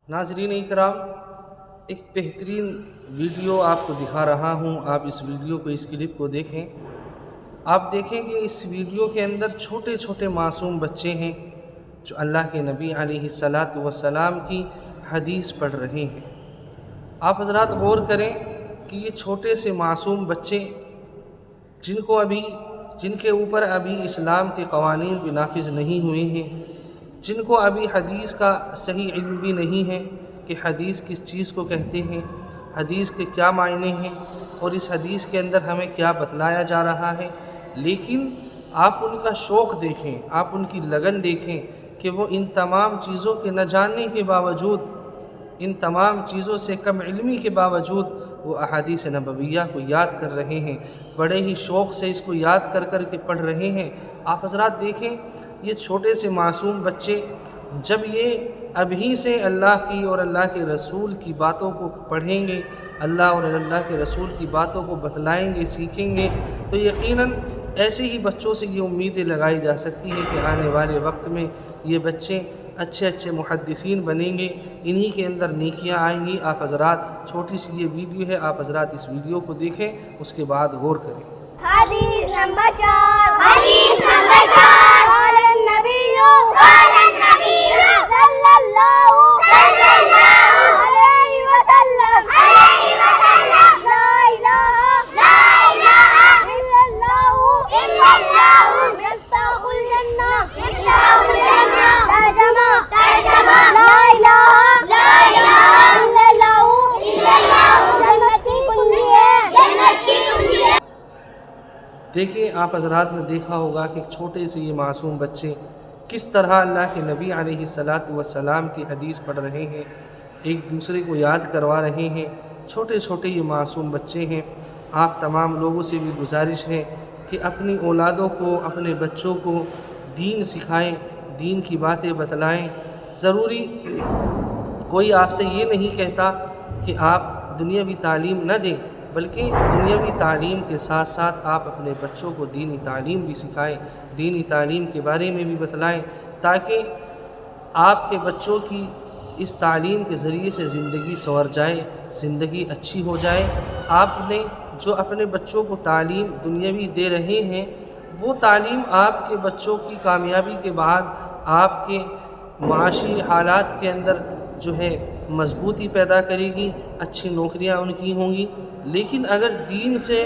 नाज़रीन इकराम, एक बेहतरीन वीडियो आपको दिखा रहा हूँ। आप इस वीडियो को, इस क्लिप को देखें। आप देखें कि इस वीडियो के अंदर छोटे छोटे मासूम बच्चे हैं जो अल्लाह के नबी अलैहिस्सलातु वस्सलाम की हदीस पढ़ रहे हैं। आप हज़रात गौर करें कि ये छोटे से मासूम बच्चे जिनके ऊपर अभी इस्लाम के क़वानीन भी नाफिज नहीं हुए हैं, जिनको अभी हदीस का सही इल्म भी नहीं है कि हदीस किस चीज़ को कहते हैं, हदीस के क्या मायने हैं और इस हदीस के अंदर हमें क्या बतलाया जा रहा है, लेकिन आप उनका शौक़ देखें, आप उनकी लगन देखें कि वो इन तमाम चीज़ों के न जानने के बावजूद, इन तमाम चीज़ों से कम इल्मी के बावजूद वो अहादीस नबविय्या को याद कर रहे हैं, बड़े ही शौक़ से इसको याद कर के पढ़ रहे हैं। आप हज़रात देखें, ये छोटे से मासूम बच्चे जब ये अभी से अल्लाह की और अल्लाह के रसूल की बातों को पढ़ेंगे, अल्लाह और अल्लाह के रसूल की बातों को बतलाएंगे, सीखेंगे, तो यकीनन ऐसे ही बच्चों से ये उम्मीदें लगाई जा सकती हैं कि आने वाले वक्त में ये बच्चे अच्छे अच्छे मुहद्दिसीन बनेंगे, इन्हीं के अंदर नेकियां आएंगी। आप हज़रात, छोटी सी ये वीडियो है, आप हज़रात इस वीडियो को देखें, उसके बाद गौर करें। हदीस नंबर 4 क़ाल नबिय्यु सल्लल्लाहु अलैहि वसल्लम ला इलाहा इल्लल्लाहु मिफ्ताहुल जन्नह तर्जमा ला इलाहा इल्लल्लाहु जन्नत की कुंजी है। देखिए, आप हज़रात ने देखा होगा कि छोटे से ये मासूम बच्चे किस तरह अल्लाह के नबी अलैहिस्सलातु वस्सलाम की हदीस पढ़ रहे हैं, एक दूसरे को याद करवा रहे हैं। छोटे छोटे ये मासूम बच्चे हैं। आप तमाम लोगों से भी गुजारिश है कि अपनी औलादों को, अपने बच्चों को दीन सिखाएं, दीन की बातें बतलाएं। ज़रूरी कोई आपसे ये नहीं कहता कि आप दुनियावी तालीम न दें, बल्कि दुनियावी तालीम के साथ साथ आप अपने बच्चों को दीनी तालीम भी सिखाएं, दीनी तालीम के बारे में भी बतलाएं, ताकि आपके बच्चों की इस तालीम के ज़रिए से ज़िंदगी संवर जाए, ज़िंदगी अच्छी हो जाए। आपने जो अपने बच्चों को तालीम दुनियावी दे रहे हैं, वो तालीम आपके बच्चों की कामयाबी के बाद आपके माशी हालात के अंदर जो है मजबूती पैदा करेगी, अच्छी नौकरियां उनकी होंगी। लेकिन अगर दीन से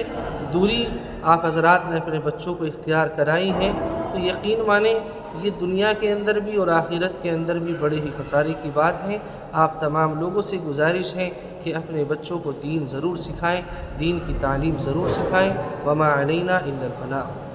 दूरी आप हज़रात ने अपने बच्चों को इख्तियार कराई है, तो यकीन माने ये दुनिया के अंदर भी और आखिरत के अंदर भी बड़े ही खसारे की बात है। आप तमाम लोगों से गुजारिश है कि अपने बच्चों को दीन ज़रूर सिखाएं, दीन की तालीम ज़रूर सिखाएं। वमा अलैना इल्लल बलाग।